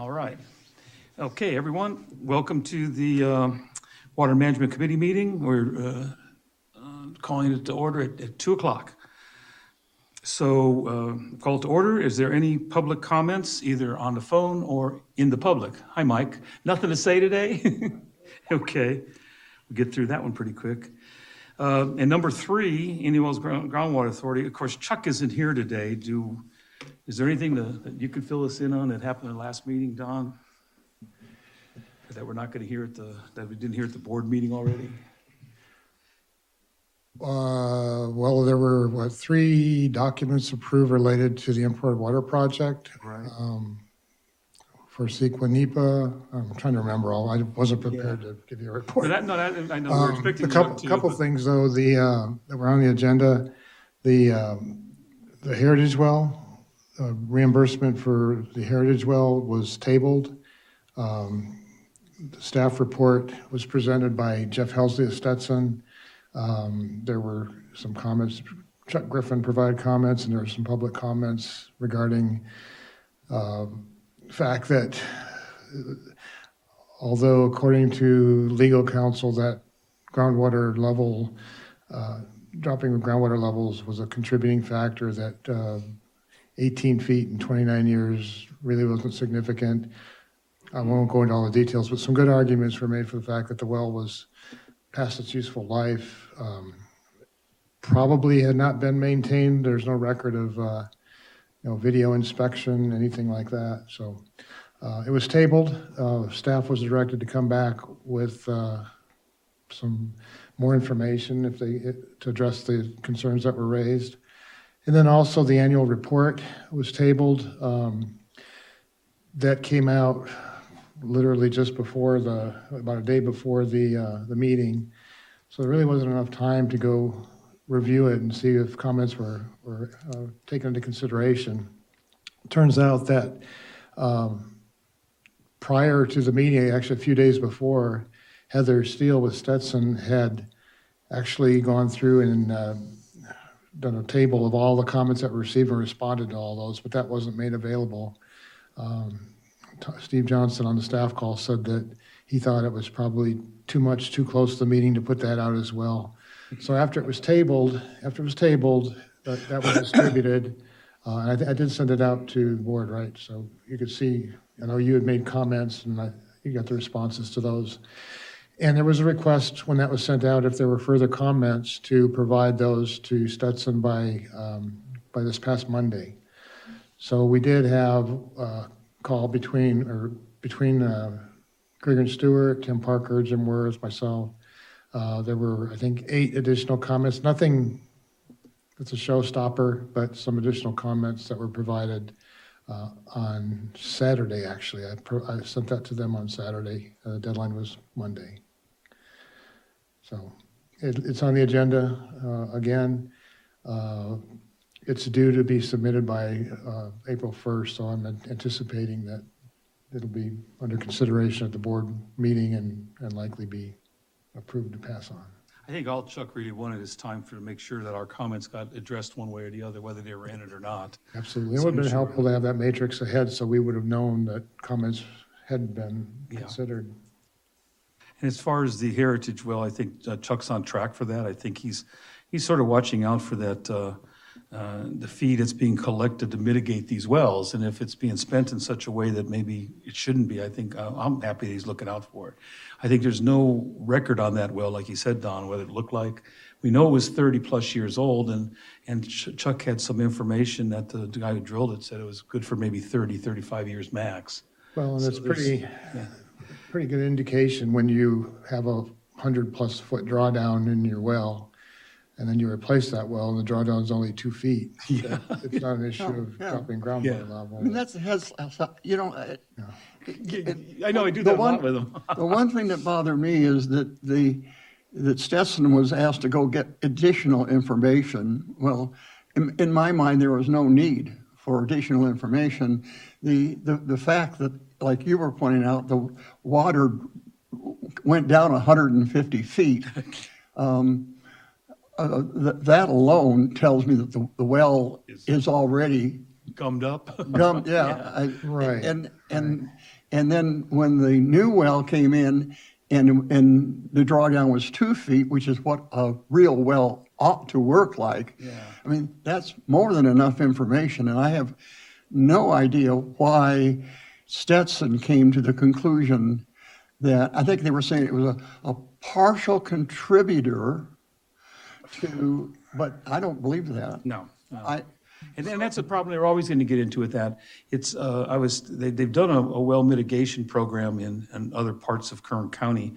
All right. Okay, everyone, welcome to the Water Management Committee meeting. We're calling it to order at 2 o'clock. So call it to order. Is there any public comments, either on the phone or in the public? Hi, Mike. Nothing to say today? Okay, we'll get through that one pretty quick. And number 3, Indian Wells Groundwater Authority. Of course, Chuck isn't here today. Is there anything that you could fill us in on that happened in the last meeting, Don? That we're not going to hear that we didn't hear at the board meeting already? Well, there were 3 documents approved related to the import water project. Right. For Sequanipa, I'm trying to remember all. I wasn't prepared to give you a report. I know we're expecting A couple things though. That were on the agenda. The Heritage Well reimbursement for the Heritage Well was tabled. The staff report was presented by Jeff Helsley of Stetson. There were some comments. Chuck Griffin provided comments, and there were some public comments regarding the fact that although according to legal counsel that groundwater level, dropping the groundwater levels was a contributing factor, that 18 feet in 29 years really wasn't significant. I won't go into all the details, but some good arguments were made for the fact that the well was past its useful life, probably had not been maintained. There's no record of video inspection, anything like that. So it was tabled. Staff was directed to come back with some more information to address the concerns that were raised. And then also the annual report was tabled. That came out literally just before about a day before the meeting. So there really wasn't enough time to go review it and see if comments were taken into consideration. Turns out that prior to the meeting, actually a few days before, Heather Steele with Stetson had actually gone through and done a table of all the comments that were received and responded to all those, but that wasn't made available. Steve Johnson on the staff call said that he thought it was probably too close to the meeting to put that out as well. So after it was tabled, that was distributed. And I did send it out to the board, right? So you could see, I know you had made comments and you got the responses to those. And there was a request when that was sent out, if there were further comments, to provide those to Stetson by this past Monday. So we did have a call between Greg and Stewart, Tim Parker, Jim Worth, myself. There were, I think, 8 additional comments. Nothing that's a showstopper, but some additional comments that were provided on Saturday, actually. I sent that to them on Saturday. The deadline was Monday. So it's on the agenda again. It's due to be submitted by April 1st, so I'm anticipating that it'll be under consideration at the board meeting and likely be approved to pass on. I think all Chuck really wanted is time to make sure that our comments got addressed one way or the other, whether they were in it or not. Absolutely. It would have been helpful to have that matrix ahead so we would have known that comments hadn't been considered. And as far as the Heritage Well, I think Chuck's on track for that. I think he's sort of watching out for that, the fee that's being collected to mitigate these wells. And if it's being spent in such a way that maybe it shouldn't be, I think I'm happy that he's looking out for it. I think there's no record on that well, like you said, Don, what it looked like. We know it was 30 plus years old, and Chuck had some information that the guy who drilled it said it was good for maybe 30, 35 years max. Well, and it's pretty good indication when you have a 100+ foot drawdown in your well, and then you replace that well, and the drawdown is only 2 feet. Yeah. It's not an issue of dropping groundwater level. I mean, I know I do that a lot with them. The one thing that bothered me is that Stetson was asked to go get additional information. Well, in my mind, there was no need for additional information. The fact that, like you were pointing out, the water went down 150 feet. That alone tells me that the well is already Gummed up. gummed. Yeah, Right. And And then when the new well came in and the drawdown was 2 feet, which is what a real well ought to work like. Yeah. I mean, that's more than enough information, and I have no idea why Stetson came to the conclusion that, I think they were saying it was a partial contributor to, but I don't believe that. No. I, And that's a problem they're always going to get into with that. It's, they've done a well mitigation program in other parts of Kern County.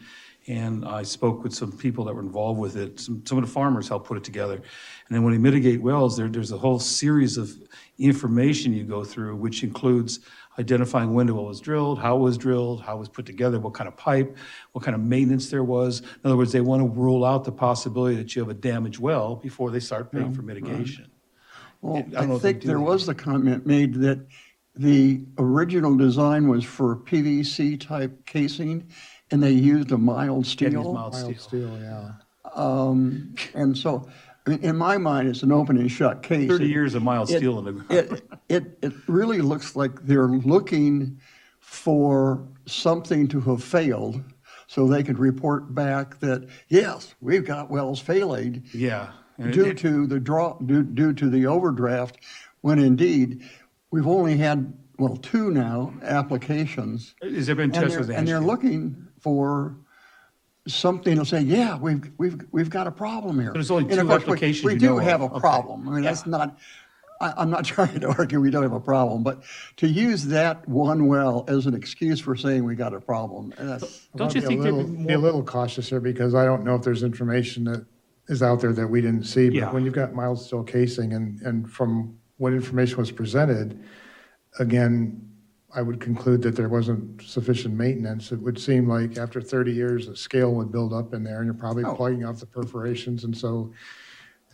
And I spoke with some people that were involved with it. Some of the farmers helped put it together. And then when they mitigate wells, there's a whole series of information you go through, which includes identifying when the well was drilled, how it was put together, what kind of pipe, what kind of maintenance there was. In other words, they want to rule out the possibility that you have a damaged well before they start paying for mitigation. well, don't know I if they think do there that. was the comment made that the original design was for PVC type casing, and they used a mild Can't steel. use mild Mild steel. steel, yeah. And so, I mean, in my mind, it's an open and shut case. 30 years of mild It- steel in the ground. It really looks like they're looking for something to have failed so they could report back that, yes, we've got wells failing Yeah. And due to the due to the overdraft, when indeed, we've only had, well, 2 now applications. Has there been And tests they're, with and they're Ashton? looking for something to say, yeah, we've got a problem here. There's only And of 2 course, applications we you do know have a of. Okay. problem. I mean, that's not, I'm not trying to argue we don't have a problem, but to use that one well as an excuse for saying we got a problem, that's, Don't you I'll think be there'd a be be a more? little cautious here because I don't know if there's information that is out there that we didn't see. Yeah. But when you've got mild steel casing and from what information was presented, again, I would conclude that there wasn't sufficient maintenance. It would seem like after 30 years, the scale would build up in there and you're probably Oh. plugging out the perforations. And so,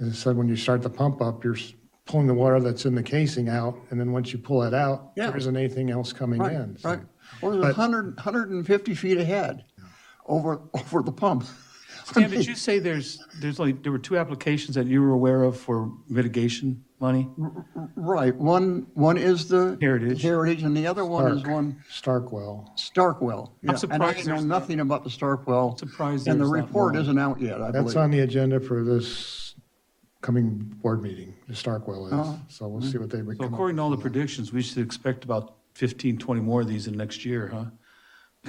as I said, when you start the pump up, you're pulling the water that's in the casing out. And then once you pull it out, Yeah. there isn't anything else coming right, in. So- right. Well, there's 150 feet ahead over the pump. Stan, did you say there were 2 applications that you were aware of for mitigation money? Right, one is the Heritage. and the other one is Stark. one Starkwell. Starkwell. Yeah, surprised and I know there's nothing about the Starkwell. Surprised And the there's not report more. isn't out yet, I That's believe. on the agenda for this coming board meeting, the Starkwell is. So we'll see what they So come up according to all the with. predictions, we should expect about 15, 20 more of these in next year, huh?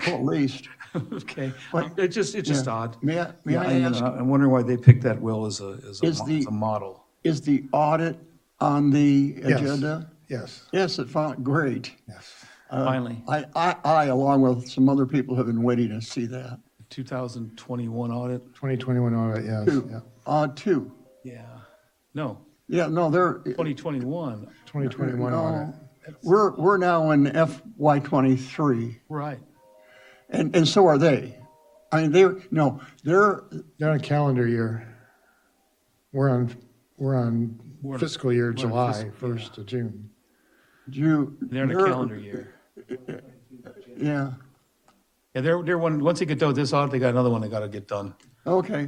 Well, at least. Okay, But- it's just Yeah. odd. May I Yeah, ask, I'm wondering why they picked that well as a Is the- as a model. is the audit on the Yes. agenda? Yes, Yes, it found, great. yes. Finally, I, along with some other people, have been waiting to see that. 2021 audit. 2021 audit, yes, yeah. 2. Yeah, no, Yeah, no, they're, 2021. 2021 audit. no, we're now in FY '23, Right. and so are they. I mean, they're They're on calendar year. We're on We're on- fiscal year we're on July fiscal- 1st to June. They're in a calendar year. Yeah, Yeah, they're once they get done with this audit, they got another one they got to get done. okay.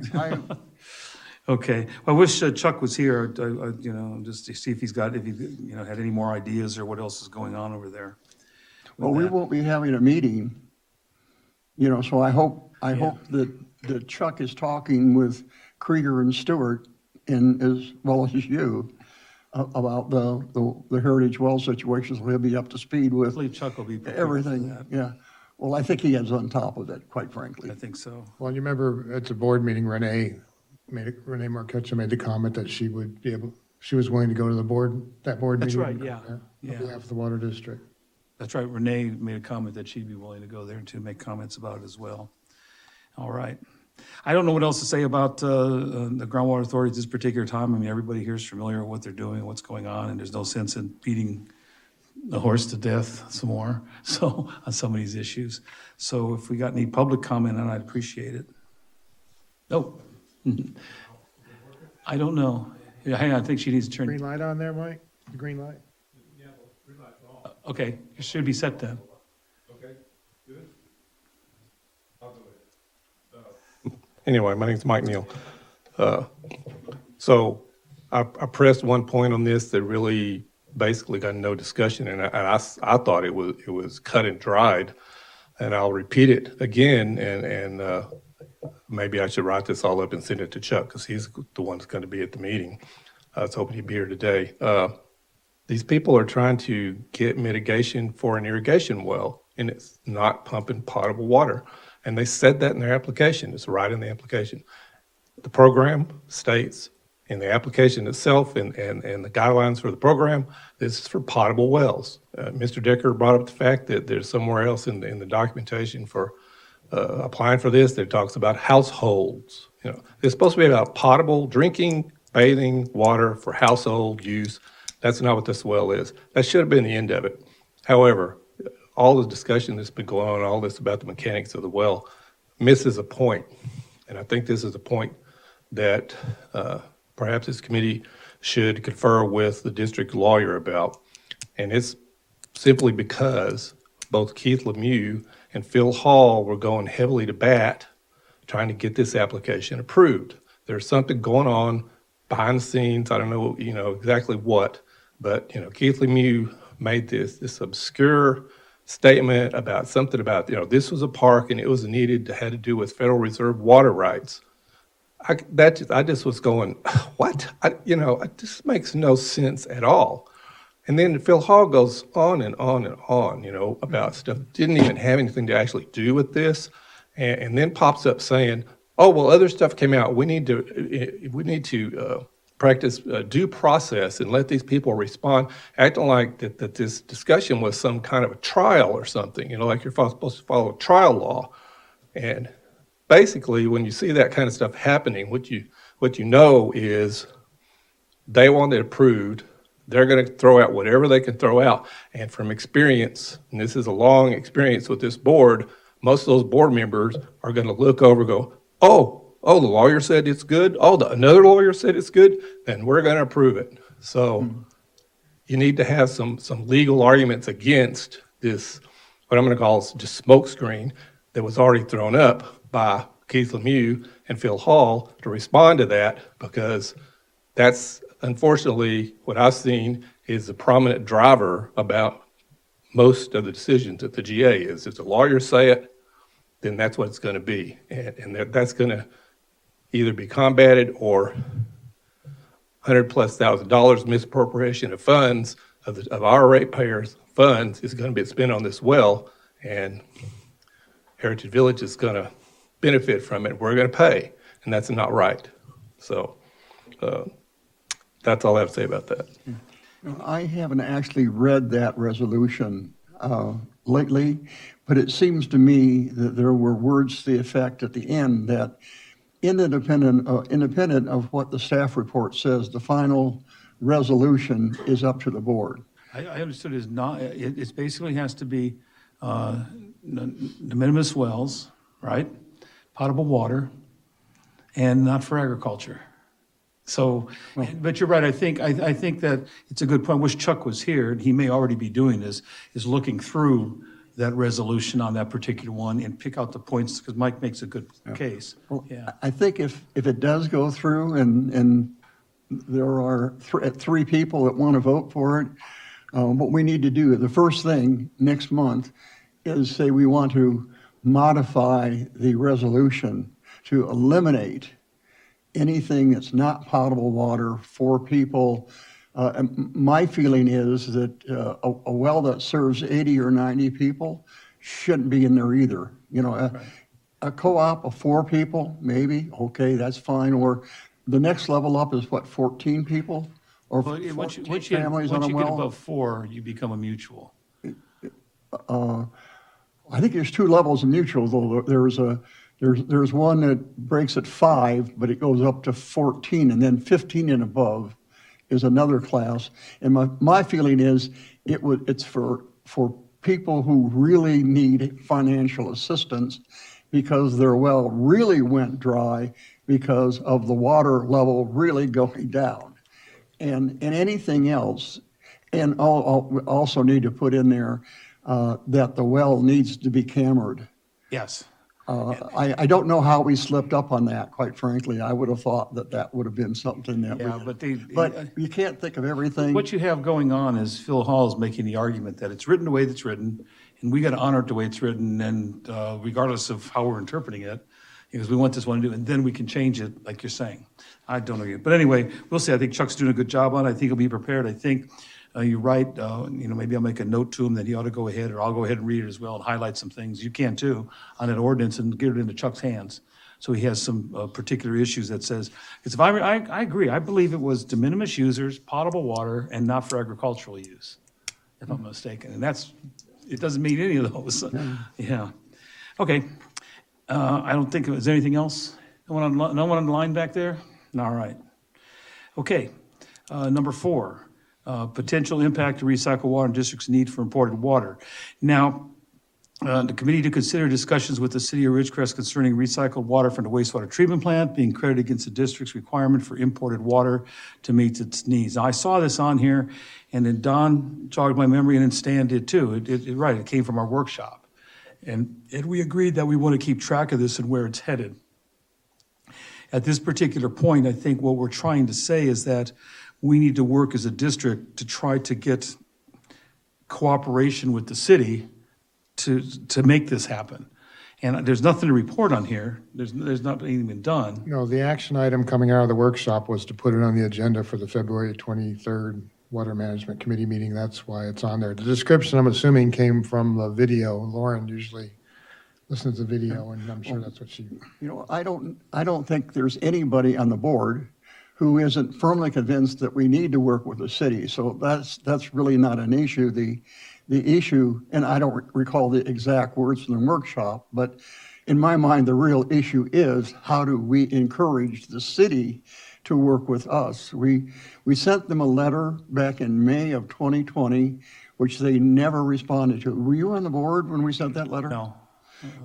Okay, well, I wish Chuck was here, just to see if if he, had any more ideas or what else is going on over there. Well, we won't be having a meeting, so I hope that Chuck is talking with Krieger and Stewart and as well as you about the Heritage Well situation, so he'll be up to speed I with believe Chuck will be prepared for everything, that. yeah. Well, I think he is on top of it, quite frankly. I think so. Well, you remember at the board meeting, Renee Marquecha made the comment that she was willing to go to that board That's meeting. right, yeah. On Yeah. behalf of the water district. That's right, Renee made a comment that she'd be willing to go there to make comments about it as well. All right. I don't know what else to say about the groundwater authority at this particular time. I mean, everybody here is familiar with what they're doing, what's going on, and there's no sense in beating the horse to death some more, so, on some of these issues. So if we got any public comment on it, I'd appreciate it. Nope. I don't know. Yeah, hang on, I think she needs to Green turn, light on there, Mike? The green light? okay, it should be set then. Anyway, my name's Mike Neal. So I pressed one point on this that really basically got no discussion, and I thought it was cut and dried. and I'll repeat it again, and maybe I should write this all up and send it to Chuck, because he's the one that's going to be at the meeting. I was hoping he'd be here today. These people are trying to get mitigation for an irrigation well, and it's not pumping potable water. And they said that in their application. It's right in the application. The program states in the application itself and the guidelines for the program, this is for potable wells. Mr. Decker brought up the fact that there's somewhere else in the documentation for applying for this that talks about households. You know, it's supposed to be about potable drinking, bathing water for household use. That's not what this well is. That should have been the end of it. However, all the discussion that's been going on, all this about the mechanics of the well, misses a point. And I think this is a point that perhaps this committee should confer with the district lawyer about. And it's simply because both Keith Lemieux and Phil Hall were going heavily to bat trying to get this application approved. There's something going on behind the scenes. I don't know, exactly what, but, Keith Lemieux made this obscure statement about something about, this was a park and it was needed, had to do with Federal Reserve water rights. I just was going, what? It just makes no sense at all. And then Phil Hall goes on and on and on, about stuff that didn't even have anything to actually do with this, and then pops up saying, oh, well, other stuff came out. We need to practice due process and let these people respond, acting like that this discussion was some kind of a trial or something, like you're supposed to follow trial law. And basically, when you see that kind of stuff happening, what you know is they want it approved. They're going to throw out whatever they can throw out. And from experience, and this is a long experience with this board, most of those board members are going to look over and go, oh, the lawyer said it's good. Oh, another lawyer said it's good. Then we're going to approve it. So you need to have some legal arguments against this, what I'm going to call just smoke screen that was already thrown up by Keith Lemieux and Phil Hall to respond to that, because that's unfortunately what I've seen is the prominent driver about most of the decisions at the GA is if the lawyers say it, then that's what it's going to be. And that's going to either be combated or $100,000+ misappropriation of funds of our ratepayers' funds is going to be spent on this well, and Heritage Village is going to benefit from it. We're going to pay, and that's not right. So that's all I have to say about that. I haven't actually read that resolution lately, but it seems to me that there were words to the effect at the end that independent of what the staff report says, the final resolution is up to the board. I understood it as not, it basically has to be de minimis wells, right? Potable water, and not for agriculture. So, but you're right, I think that it's a good point. Wish Chuck was here, and he may already be doing this, is looking through that resolution on that particular one and pick out the points, because Mike makes a good case. Well, Yeah. I think if it does go through and there are three people that want to vote for it, what we need to do, the first thing next month is say we want to modify the resolution to eliminate anything that's not potable water for people. My feeling is that a well that serves 80 or 90 people shouldn't be in there either. A co-op of 4 people, maybe, okay, that's fine. Or the next level up is what, 14 people? Or Well, 14 once you families on a get well? above 4, you become a mutual. I think there's 2 levels of mutual, though. There's one that breaks at 5, but it goes up to 14, and then 15 and above is another class. And my feeling is it's for people who really need financial assistance because their well really went dry because of the water level really going down. And anything else, and I'll also need to put in there that the well needs to be cambered. Yes. I don't know how we slipped up on that, quite frankly. I would have thought that would have been something that Yeah, but you can't think of everything. What you have going on is Phil Hall is making the argument that it's written the way that's written, And we got to honor it the way it's written, and regardless of how we're interpreting it, because we want this one to do, and then we can change it, like you're saying. I don't agree. But anyway, we'll see. I think Chuck's doing a good job on it. I think he'll be prepared. I think you're right. Maybe I'll make a note to him that he ought to go ahead, or I'll go ahead and read it as well and highlight some things. You can too, on that ordinance, and get it into Chuck's hands. So he has some particular issues that says, because if I agree, I believe it was de minimis users, potable water, and not for agricultural use, if I'm mistaken. And it doesn't mean any of those. Yeah. Okay. I don't think, is there anything else? No one on the line back there? All right. Okay. Number 4, potential impact to recycle water and district's need for imported water. Now, the committee to consider discussions with the city of Ridgecrest concerning recycled water from the wastewater treatment plant being credited against the district's requirement for imported water to meet its needs. Now, I saw this on here, and then Don jogged my memory, and then Stan did too. It came from our workshop. And we agreed that we want to keep track of this and where it's headed. At this particular point, I think what we're trying to say is that we need to work as a district to try to get cooperation with the city to make this happen. And there's nothing to report on here. There's not anything been done. No, the action item coming out of the workshop was to put it on the agenda for the February 23rd Water Management Committee meeting. That's why it's on there. The description, I'm assuming, came from the video. Lauren usually listens to the video, and I'm sure that's what she... I don't think there's anybody on the board who isn't firmly convinced that we need to work with the city. So that's really not an issue. The issue, and I don't recall the exact words from the workshop, but in my mind, the real issue is how do we encourage the city to work with us? We sent them a letter back in May of 2020, which they never responded to. Were you on the board when we sent that letter? No.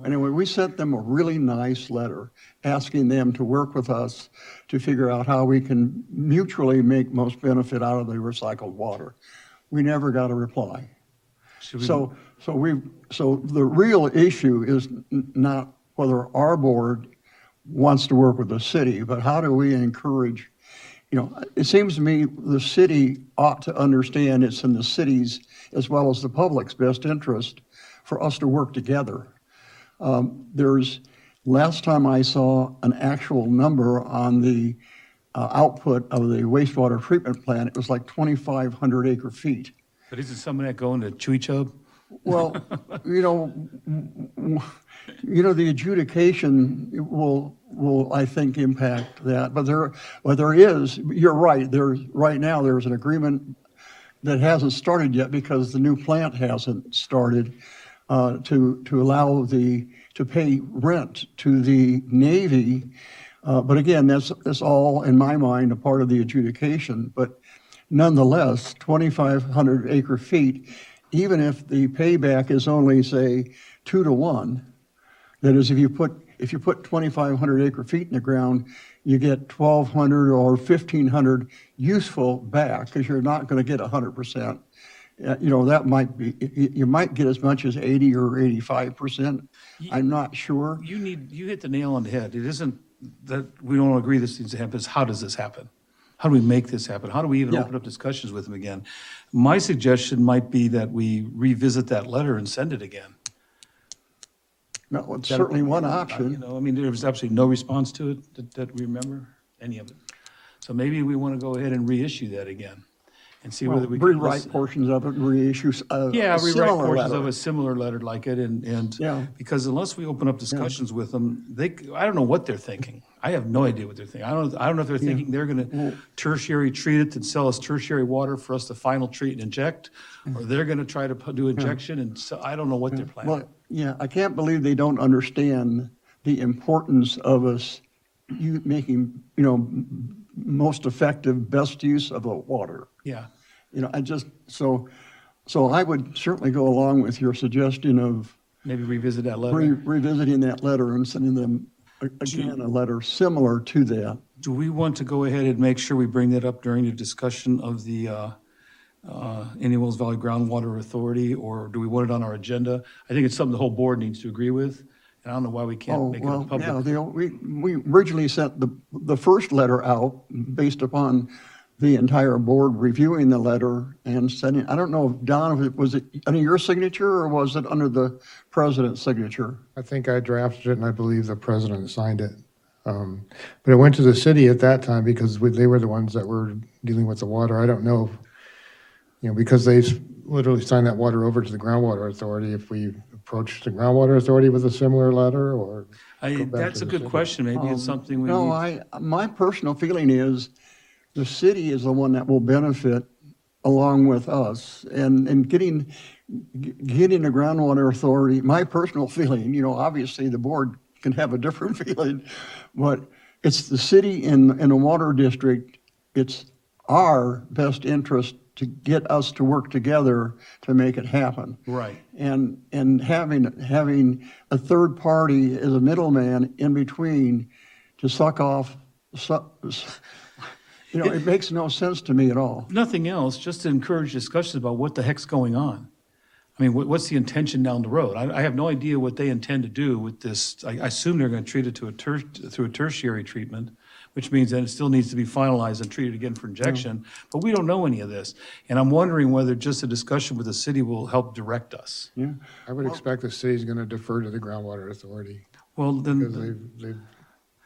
Anyway, we sent them a really nice letter asking them to work with us to figure out how we can mutually make most benefit out of the recycled water. We never got a reply. So the real issue is not whether our board wants to work with the city, but how do we encourage, it seems to me the city ought to understand it's in the city's as well as the public's best interest for us to work together. Last time I saw an actual number on the output of the wastewater treatment plant, it was like 2,500 acre feet. But isn't some of that going to Chewy Chub? Well, the adjudication will I think impact that, but there is, you're right, right now there's an agreement that hasn't started yet because the new plant hasn't started to allow to pay rent to the Navy. But again, that's all in my mind a part of the adjudication, but nonetheless, 2,500 acre feet, even if the payback is only, say, 2 to 1, that is, if you put 2,500 acre feet in the ground, you get 1,200 or 1,500 useful back because you're not going to get 100%. That might be, you might get as much as 80 or 85%. I'm not sure. You hit the nail on the head. It isn't that we don't agree this needs to happen. It's how does this happen? How do we make this happen? How do we even open up discussions with them again? My suggestion might be that we revisit that letter and send it again. No, it's certainly one option. There was absolutely no response to it that we remember, any of it. So maybe we want to go ahead and reissue that again and see whether we can rewrite portions of it and reissue a rewrite similar portions letter. of a similar letter like it, and Yeah. because unless we open up discussions with them, I don't know what they're thinking. I have no idea what they're thinking. I don't know if they're thinking they're going to tertiary treat it and sell us tertiary water for us to final treat and inject, or they're going to try to do injection, and so I don't know what they're planning. Well, I can't believe they don't understand the importance of us making, most effective, best use of the water. Yeah. So I would certainly go along with your suggestion of Maybe revisit that letter. revisiting that letter and sending them again a letter similar to that. Do we want to go ahead and make sure we bring that up during the discussion of the Indian Wells Valley Groundwater Authority, or do we want it on our agenda? I think it's something the whole board needs to agree with, and I don't know why we can't make it a public. We originally sent the first letter out based upon the entire board reviewing the letter and sending, I don't know if Don, was it under your signature or was it under the president's signature? I think I drafted it, and I believe the president signed it. But it went to the city at that time because they were the ones that were dealing with the water. I don't know, because they literally signed that water over to the groundwater authority, if we approached the groundwater authority with a similar letter or. go back That's to a the good city. question. Maybe it's something we No, need. my personal feeling is the city is the one that will benefit along with us. And getting the groundwater authority, my personal feeling, obviously the board can have a different feeling, but it's the city and the water district, it's our best interest to get us to work together to make it happen. Right. And having a third party as a middleman in between to suck off, it makes no sense to me at all. Nothing else, just to encourage discussions about what the heck's going on. I mean, what's the intention down the road? I have no idea what they intend to do with this. I assume they're going to treat it through a tertiary treatment, which means that it still needs to be finalized and treated again for injection. But we don't know any of this. And I'm wondering whether just a discussion with the city will help direct us. Yeah. I would expect the city's going to defer to the groundwater authority Well, because then, they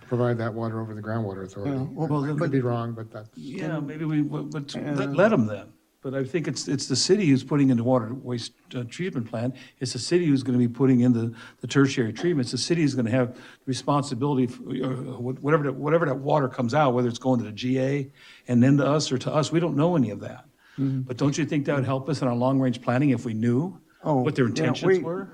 provide that water over the groundwater authority. Yeah, well, I could be wrong, but that's. yeah, maybe but let them then. But I think it's the city who's putting in the water waste treatment plant. It's the city who's going to be putting in the tertiary treatment. It's the city who's going to have responsibility for whatever that water comes out, whether it's going to the GA and then to us or to us. We don't know any of that. But don't you think that would help us in our long-range planning if we knew what their yeah, intentions were?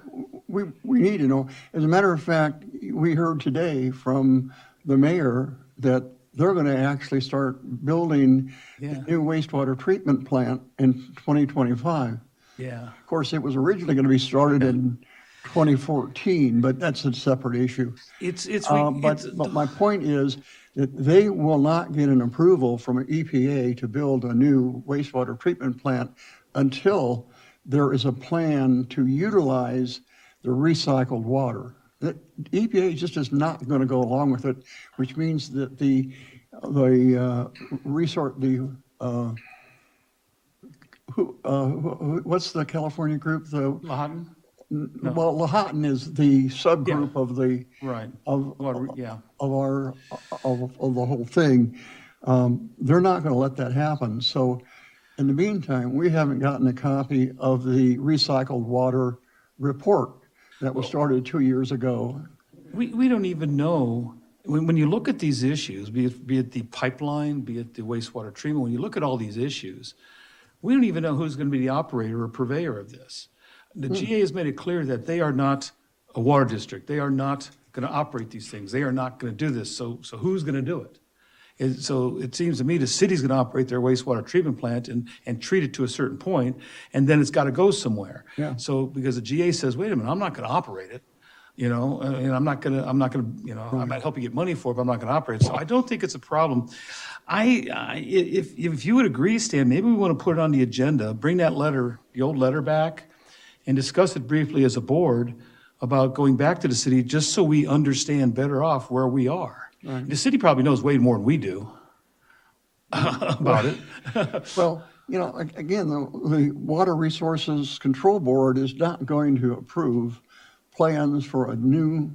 We need to know. As a matter of fact, we heard today from the mayor that they're going to actually start building Yeah. the new wastewater treatment plant in 2025. Yeah. Of course, it was originally going to be started in 2014, but that's a separate issue. But my point is that they will not get an approval from an EPA to build a new wastewater treatment plant until there is a plan to utilize the recycled water. The EPA just is not going to go along with it, which means that what's the California group? Lahontan? Well, Lahontan is the subgroup of the Right. of Water, yeah. of the whole thing. They're not going to let that happen. So, in the meantime, we haven't gotten a copy of the recycled water report that was started 2 years ago. We don't even know, when you look at these issues, be it the pipeline, be it the wastewater treatment, when you look at all these issues, we don't even know who's going to be the operator or purveyor of this. The GA has made it clear that they are not a water district. They are not going to operate these things. They are not going to do this. So who's going to do it? So it seems to me the city's going to operate their wastewater treatment plant and treat it to a certain point, and then it's got to go somewhere. Yeah. So because the GA says, wait a minute, I'm not going to operate it, and I'm not going to, I might help you get money for it, but I'm not going to operate it. So I don't think it's a problem. If you would agree, Stan, maybe we want to put it on the agenda, bring that letter, the old letter back, and discuss it briefly as a board about going back to the city, just so we understand better off where we are. Right. The city probably knows way more than we do about it. Well, again, the Water Resources Control Board is not going to approve plans for a new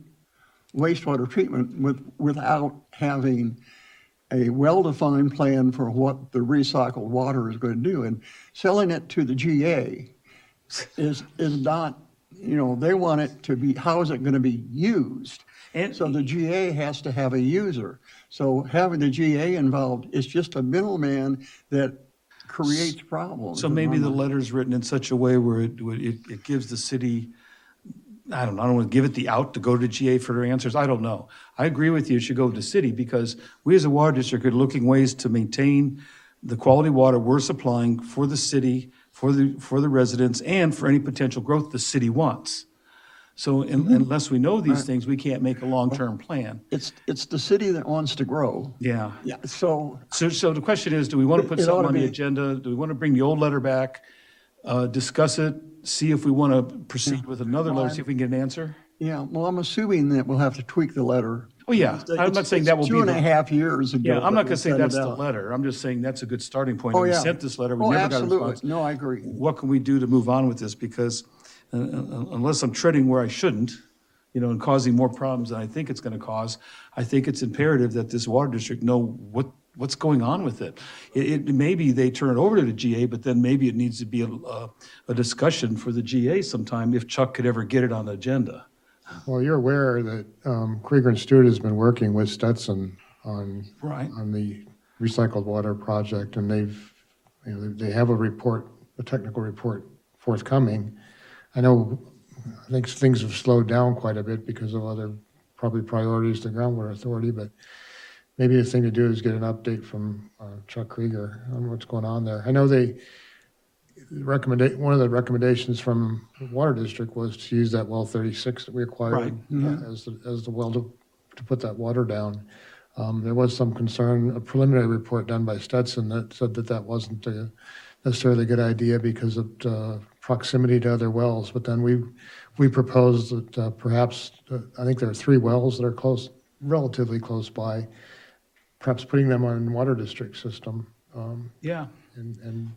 wastewater treatment without having a well-defined plan for what the recycled water is going to do. And selling it to the GA is not, they want it to be, how is it going to be used? And so the GA has to have a user. So having the GA involved is just a middleman that creates problems. So maybe the letter's written in such a way where it gives the city, I don't want to give it the out to go to GA for their answers. I don't know. I agree with you, it should go to the city because we as a water district are looking ways to maintain the quality water we're supplying for the city, for the residents, and for any potential growth the city wants. So unless we know these things, we can't make a long-term plan. It's the city that wants to grow. Yeah. Yeah. So the question is, do we want to put It ought something to on the be- agenda? Do we want to bring the old letter back, discuss it, see if we want to proceed with another letter, see if we can get an answer? yeah, well, I'm assuming that we'll have to tweak the letter Oh, yeah, I'm not saying that will be. Two and a the- half years ago. Yeah, I'm not that gonna we say sent it that's the out. letter. I'm just saying that's a good starting point. Oh, We yeah. sent this letter, we Oh, never got a absolutely. response. No, I agree. What can we do to move on with this? Because unless I'm treading where I shouldn't, and causing more problems than I think it's gonna cause, I think it's imperative that this water district know what's going on with it. Maybe they turn it over to the GA, but then maybe it needs to be a discussion for the GA sometime if Chuck could ever get it on the agenda. Well, you're aware that Krieger and Stewart has been working with Stetson on Right. on the recycled water project, and they have a technical report forthcoming. I think things have slowed down quite a bit because of other probably priorities to Groundwater Authority, but maybe the thing to do is get an update from Chuck Krieger on what's going on there. I know one of the recommendations from the Water District was to use that well 36 that we acquired as the well to put that water down. There was some concern, a preliminary report done by Stetson that said that wasn't necessarily a good idea because of proximity to other wells. But then we proposed that perhaps, I think there are 3 wells that are relatively close by, perhaps putting them on Water District system. Yeah, And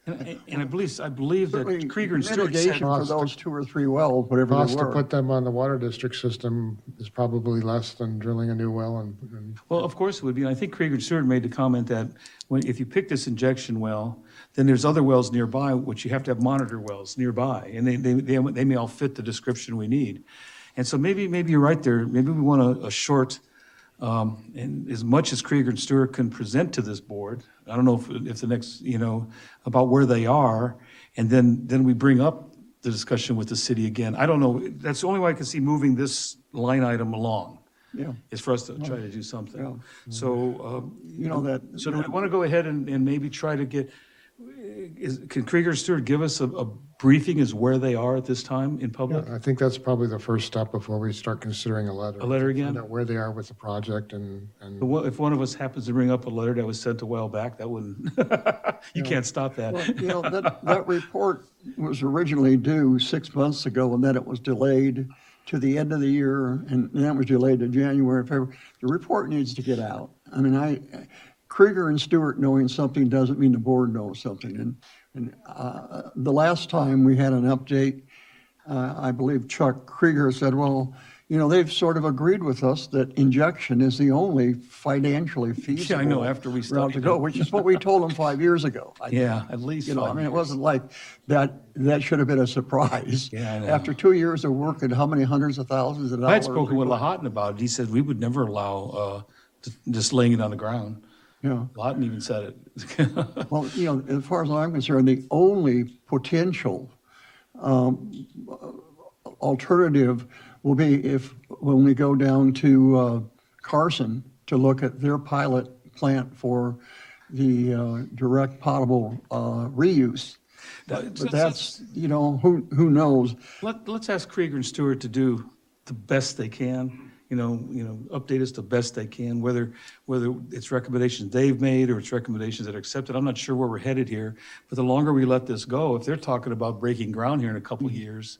and I believe Certainly, that Krieger and Stewart said, mitigation for those 2 or 3 wells, whatever they cost to were. put them on the Water District system is probably less than drilling a new well and well, of course it would be. And I think Krieger and Stewart made the comment that if you pick this injection well, then there's other wells nearby, which you have to have monitor wells nearby, and they may all fit the description we need. And so maybe you're right there. Maybe we want a short, and as much as Krieger and Stewart can present to this board, I don't know if the next, about where they are, and then we bring up the discussion with the city again. I don't know. That's the only way I can see moving this line item along. Yeah. Is for us to try to do something. Yeah. So, that. so do we want to go ahead and maybe try to get, can Krieger and Stewart give us a briefing as where they are at this time in public? I think that's probably the first step before we start considering a letter. A letter again? Find out where they are with the project and If one of us happens to bring up a letter that was sent a while back, that wouldn't, you can't stop that. Well, that report was originally due 6 months ago, and then it was delayed to the end of the year, and then it was delayed to January, February. The report needs to get out. I mean, Krieger and Stewart knowing something doesn't mean the board knows something. And the last time we had an update, I believe Chuck Krieger said, well, they've sort of agreed with us that injection is the only financially feasible. Yeah, I know, after we route studied to go, it. which is what we told them 5 years ago. I think. Yeah, at least I 5 mean, it years. wasn't like that should have been a surprise. Yeah, I know. After 2 years of work and how many hundreds of thousands of dollars. I had spoken with Lahoughton about it. He said we would never allow just laying it on the ground. Yeah. Lahoughton even said it. Well, as far as I'm concerned, the only potential alternative will be when we go down to Carson to look at their pilot plant for the direct potable reuse. But that's, who knows? Let's ask Krieger and Stewart to do the best they can, update us the best they can, whether it's recommendations they've made or it's recommendations that are accepted. I'm not sure where we're headed here, but the longer we let this go, if they're talking about breaking ground here in a couple of years,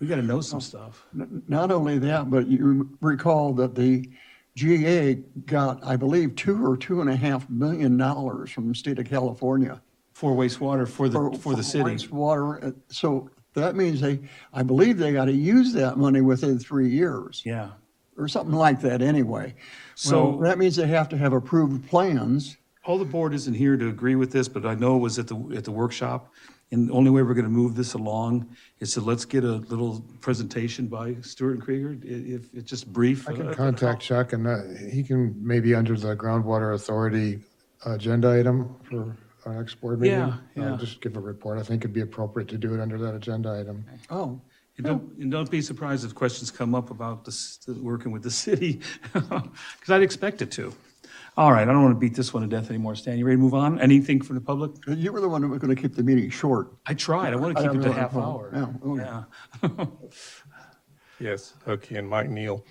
we got to know some stuff. Not only that, but you recall that the GA got, I believe, $2 or $2.5 million from the state of California. For wastewater for the city. Wastewater, so that means I believe they got to use that money within 3 years. Yeah. Or something like that anyway. So- Well, that means they have to have approved plans. All the board isn't here to agree with this, but I know it was at the workshop. And the only way we're going to move this along is to let's get a little presentation by Stewart and Krieger, if it's just brief. I can contact Chuck and he can maybe under the Groundwater Authority agenda item for our next board meeting. Yeah. Just give a report. I think it'd be appropriate to do it under that agenda item. Oh, And don't be surprised if questions come up about this, working with the city, because I'd expect it to. All right, I don't want to beat this one to death anymore. Stan, you ready to move on? Anything from the public? you were the one who was going to keep the meeting short. I tried. I want to keep it to half hour. Yeah, okay. Yeah. Yes, okay, and Mike Neal.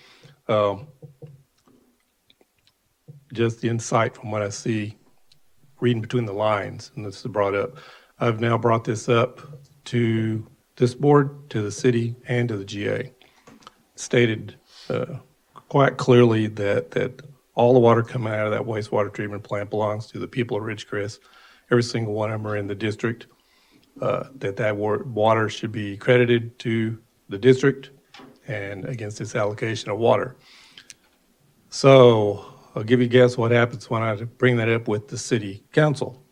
Just the insight from what I see, reading between the lines, and this is brought up. I've now brought this up to this board, to the city, and to the GA. Stated quite clearly that all the water coming out of that wastewater treatment plant belongs to the people of Ridgecrest. Every single one of them are in the district. That water should be credited to the district and against its allocation of water. So I'll give you a guess what happens when I bring that up with the city council.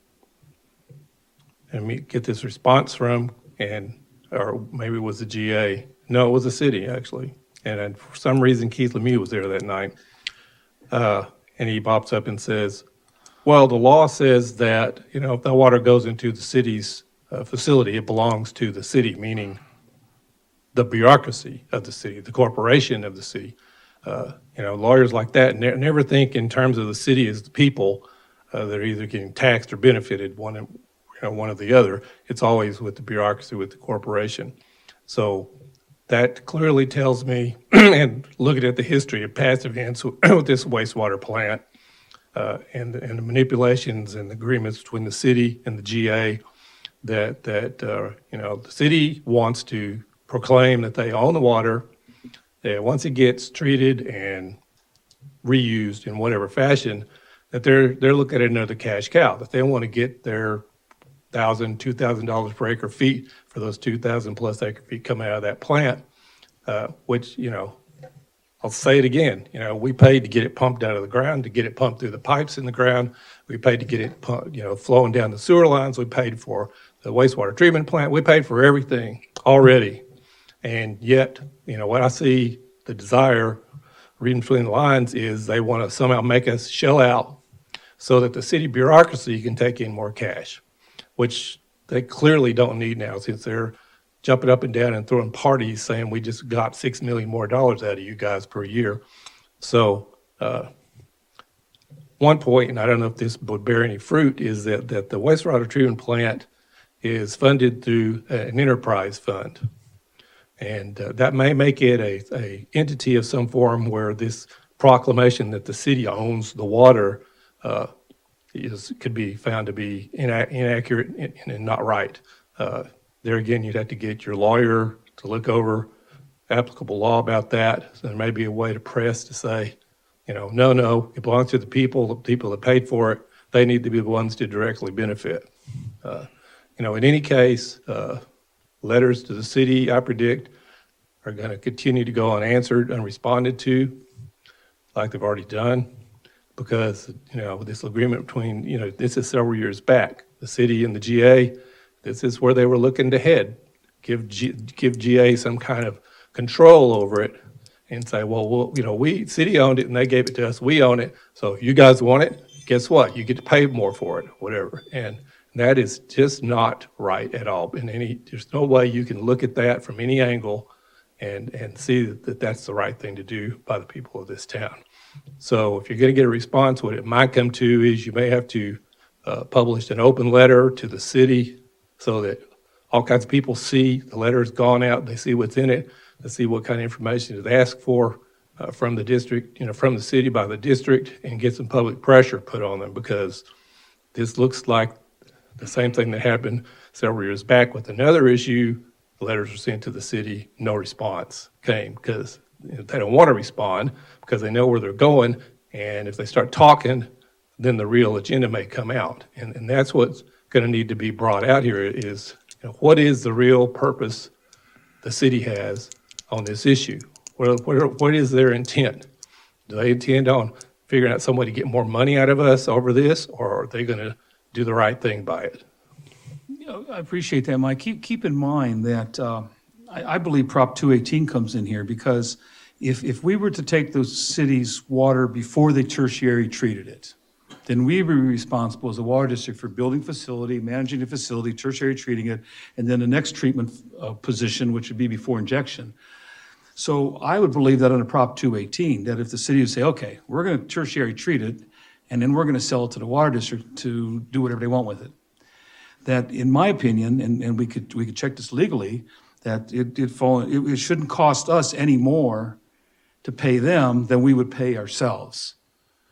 And we get this response from, or maybe it was the GA. No, it was the city, actually. And then for some reason, Keith Lemieux was there that night. And he pops up and says, well, the law says that, if that water goes into the city's facility, it belongs to the city, meaning the bureaucracy of the city, the corporation of the city. Lawyers like that never think in terms of the city as the people that are either getting taxed or benefited, one or the other. It's always with the bureaucracy, with the corporation. So that clearly tells me, and looking at the history of past events with this wastewater plant, and the manipulations and agreements between the city and the GA, that the city wants to proclaim that they own the water. That once it gets treated and reused in whatever fashion, that they're looking at another cash cow. That they want to get their $1,000, $2,000 per acre feet for those 2,000 plus acre feet coming out of that plant, which I'll say it again. We paid to get it pumped out of the ground, to get it pumped through the pipes in the ground. We paid to get it flowing down the sewer lines. We paid for the wastewater treatment plant. We paid for everything already. And yet, what I see, the desire, reading between the lines, is they want to somehow make us shell out so that the city bureaucracy can take in more cash, which they clearly don't need now, since they're jumping up and down and throwing parties saying we just got $6 million more out of you guys per year. So one point, and I don't know if this would bear any fruit, is that the wastewater treatment plant is funded through an enterprise fund. And that may make it a entity of some form where this proclamation that the city owns the water could be found to be inaccurate and not right. There again, you'd have to get your lawyer to look over applicable law about that. So there may be a way to press to say, no, it belongs to the people that paid for it. They need to be the ones to directly benefit. In any case, letters to the city, I predict, are going to continue to go unanswered, unresponded to, like they've already done, because, this agreement between, this is several years back. The city and the GA, this is where they were looking to head, give GA some kind of control over it and say, well, we city owned it and they gave it to us, we own it. So if you guys want it, guess what? You get to pay more for it, whatever. And that is just not right at all. There's no way you can look at that from any angle and see that that's the right thing to do by the people of this town. So if you're going to get a response, what it might come to is you may have to publish an open letter to the city so that all kinds of people see the letter's gone out, they see what's in it, they see what kind of information is asked for from the district, from the city by the district, and get some public pressure put on them, because this looks like the same thing that happened several years back with another issue. Letters were sent to the city, no response came, because they don't want to respond because they know where they're going. And if they start talking, then the real agenda may come out. And that's what's going to need to be brought out here is, what is the real purpose the city has on this issue? What is their intent? Do they intend on figuring out some way to get more money out of us over this, or are they going to do the right thing by it? I appreciate that, Mike. Keep in mind that I believe Prop 218 comes in here, because if we were to take the city's water before they tertiary treated it, then we would be responsible as a water district for building facility, managing the facility, tertiary treating it, and then the next treatment position, which would be before injection. So I would believe that under Prop 218, that if the city would say, okay, we're going to tertiary treat it, and then we're going to sell it to the water district to do whatever they want with it, that, in my opinion, and we could check this legally, that it shouldn't cost us any more to pay them than we would pay ourselves.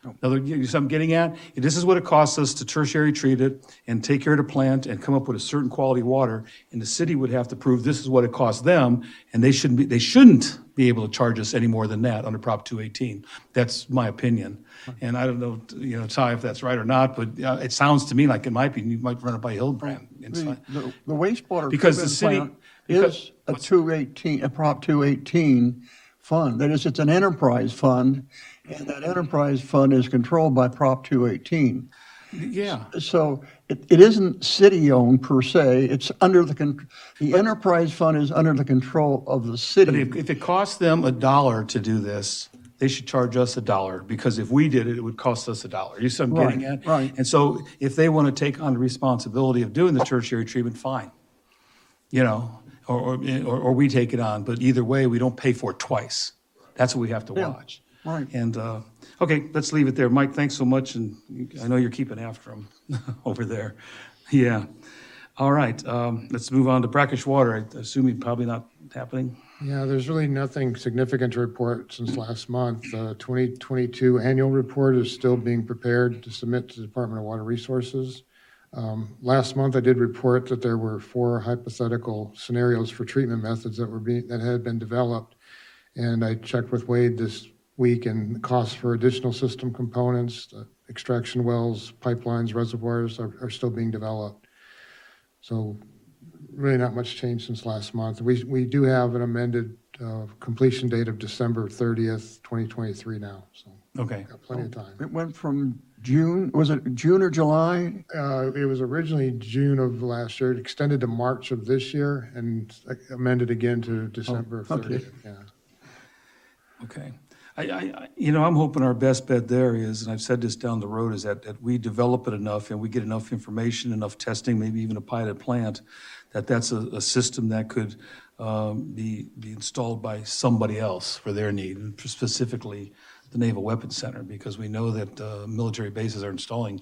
I'm getting at, this is what it costs us to tertiary treat it and take care of the plant and come up with a certain quality water. And the city would have to prove this is what it costs them, and they shouldn't be able to charge us any more than that under Prop 218. That's my opinion. And I don't know, Ty, if that's right or not, but it sounds to me like it might be. You might run it by Hildebrand. The wastewater Because the treatment city- plant is a 218, a Prop 218 fund. That is, it's an enterprise fund, and that enterprise fund is controlled by Prop 218. Yeah. So it isn't city-owned per se. It's under the enterprise fund is under the control of the But city. if it costs them $1 to do this, they should charge us $1, because if we did it, it would cost us $1. You see what I'm getting Right, at? right. And so if they want to take on the responsibility of doing the tertiary treatment, fine. Or we take it on, but either way, we don't pay for it twice. That's what we have to Yeah, watch. right. And, okay, let's leave it there. Mike, thanks so much, and I know you're keeping after them over there. Yeah. All right, let's move on to brackish water. I assume it's probably not happening? Yeah, there's really nothing significant to report since last month. The 2022 annual report is still being prepared to submit to the Department of Water Resources. Last month, I did report that there were 4 hypothetical scenarios for treatment methods that had been developed. And I checked with Wade this week, and the costs for additional system components, extraction wells, pipelines, reservoirs are still being developed. So really not much change since last month. We do have an amended completion date of December 30th, 2023 now, so Okay. got plenty of time. It went from June, was it June or July? It was originally June of last year, it extended to March of this year, and amended again to December okay. 30th, yeah. Okay. I'm hoping our best bet there is, and I've said this down the road, is that we develop it enough and we get enough information, enough testing, maybe even a pilot plant, that's a system that could be installed by somebody else for their need, and specifically the Naval Weapons Center, because we know that military bases are installing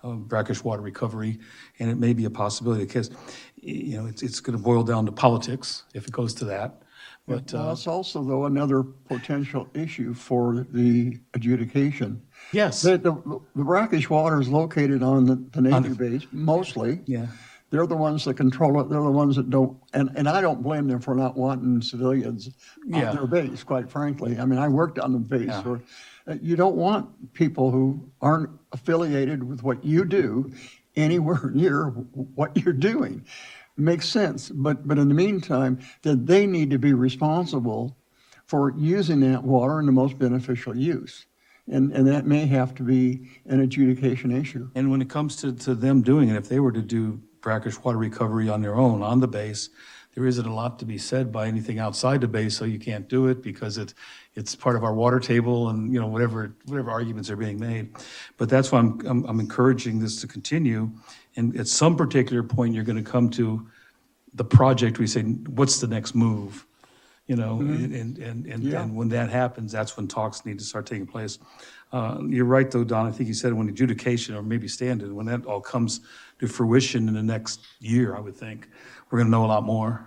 brackish water recovery, and it may be a possibility because, it's going to boil down to politics if it goes to that. But Well, that's also, though, another potential issue for the adjudication. yes, The brackish water is located on the Navy base, mostly. yeah, They're the ones that control it. They're the ones that don't, and I don't blame them for not wanting civilians Yeah. on their base, quite frankly. I mean, I worked on the base. Yeah. You don't want people who aren't affiliated with what you do anywhere near what you're doing. Makes sense, but in the meantime, that they need to be responsible for using that water in the most beneficial use. And that may have to be an adjudication issue. and when it comes to them doing it, if they were to do brackish water recovery on their own, on the base, there isn't a lot to be said by anything outside the base, so you can't do it because it's part of our water table and, whatever arguments are being made. But that's why I'm encouraging this to continue. And at some particular point, you're going to come to the project where you say, what's the next move? Yeah. And when that happens, that's when talks need to start taking place. You're right, though, Don. I think you said when adjudication or maybe stand-in, when that all comes to fruition in the next year, I would think, we're going to know a lot more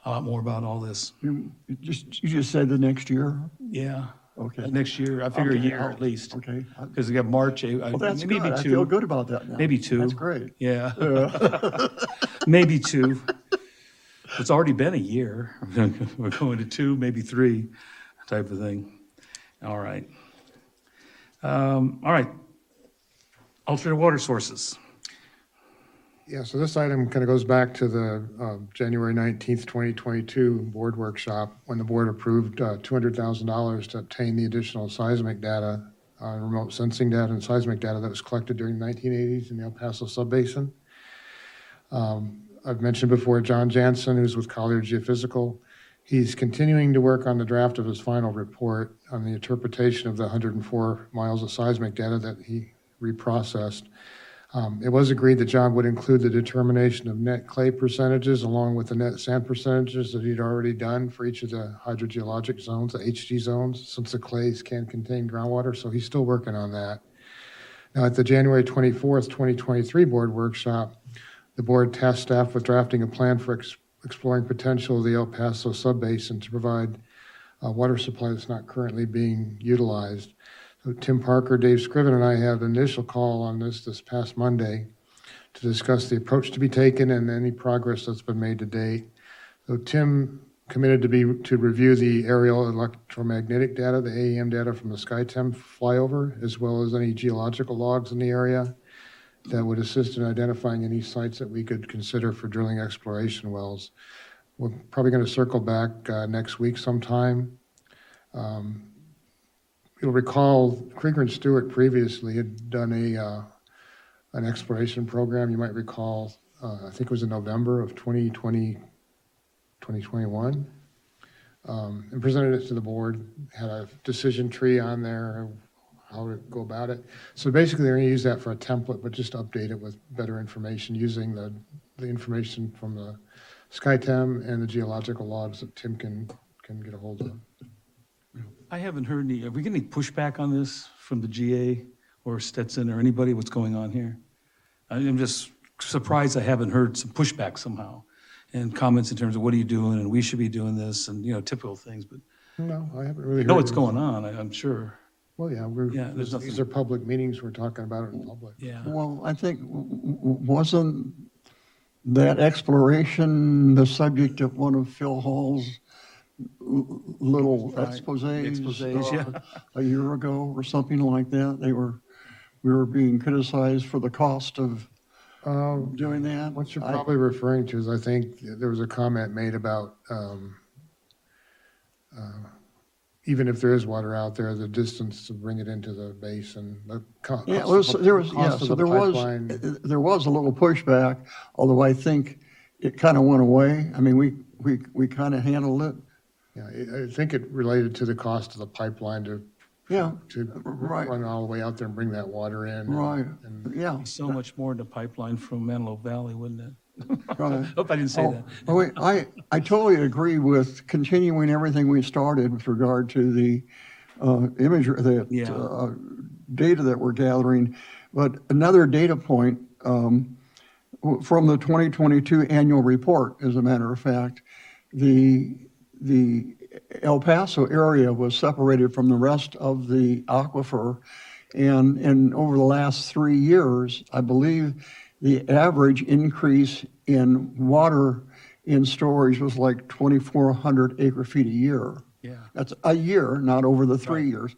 about all this. You just said the next year? Yeah. Okay. Next year, I figure a Okay, year at least. Okay. Because we got March, Well, that's maybe good. I two. feel good about that now. Maybe 2. That's great. Yeah. Maybe 2. It's already been a year. We're going to 2, maybe 3 type of thing. All right. All right. Alternate water sources. Yeah, so this item kind of goes back to the January 19th, 2022 board workshop, when the board approved $200,000 to obtain the additional seismic data, remote sensing data and seismic data that was collected during the 1980s in the El Paso subbasin. I've mentioned before John Jansen, who's with Collier Geophysical. He's continuing to work on the draft of his final report on the interpretation of the 104 miles of seismic data that he reprocessed. It was agreed that John would include the determination of net clay percentages along with the net sand percentages that he'd already done for each of the hydrogeologic zones, the HG zones, since the clays can contain groundwater. So he's still working on that. Now, at the January 24th, 2023 board workshop, the board tasked staff with drafting a plan for exploring potential of the El Paso subbasin to provide water supply that's not currently being utilized. So Tim Parker, Dave Scriven, and I had an initial call on this past Monday to discuss the approach to be taken and any progress that's been made to date. So Tim committed to review the aerial electromagnetic data, the AEM data from the SkyTem flyover, as well as any geological logs in the area that would assist in identifying any sites that we could consider for drilling exploration wells. We're probably going to circle back next week sometime. You'll recall Krieger and Stewart previously had done an exploration program. You might recall, I think it was in November of 2021, and presented it to the board, had a decision tree on there, how to go about it. So basically, they're going to use that for a template, but just update it with better information using the information from the SkyTem and the geological logs that Tim can get a hold of. I haven't heard any, are we getting any pushback on this from the GA or Stetson or anybody? What's going on here? I'm just surprised I haven't heard some pushback somehow and comments in terms of what are you doing and we should be doing this and, typical things, but No, I haven't really I know heard what's going on, I'm sure. Well, yeah, there's nothing. these are public meetings. We're talking about it in public. Yeah. Well, I think, wasn't that exploration the subject of one of Phil Hall's little Right. exposés Exposés, yeah. a year ago or something like that? We were being criticized for the cost of doing that. What you're probably referring to is, I think, there was a comment made about even if there is water out there, the distance to bring it into the basin. The Yeah, cost of there the pipeline. was a little pushback, although I think it kind of went away. I mean, we kind of handled it. Yeah, I think it related to the cost of the pipeline to Right. run all the way out there and bring that water in. Right, And yeah. So much more in the pipeline from Antelope Valley, wouldn't it? Right. Hope I didn't say that. Oh, wait, I totally agree with continuing everything we started with regard to the imagery, Yeah. data that we're gathering. But another data point from the 2022 annual report, as a matter of fact, the El Paso area was separated from the rest of the aquifer. And over the last 3 years, I believe the average increase in water in storage was like 2,400 acre feet a year. Yeah. That's a year, not over the 3 years.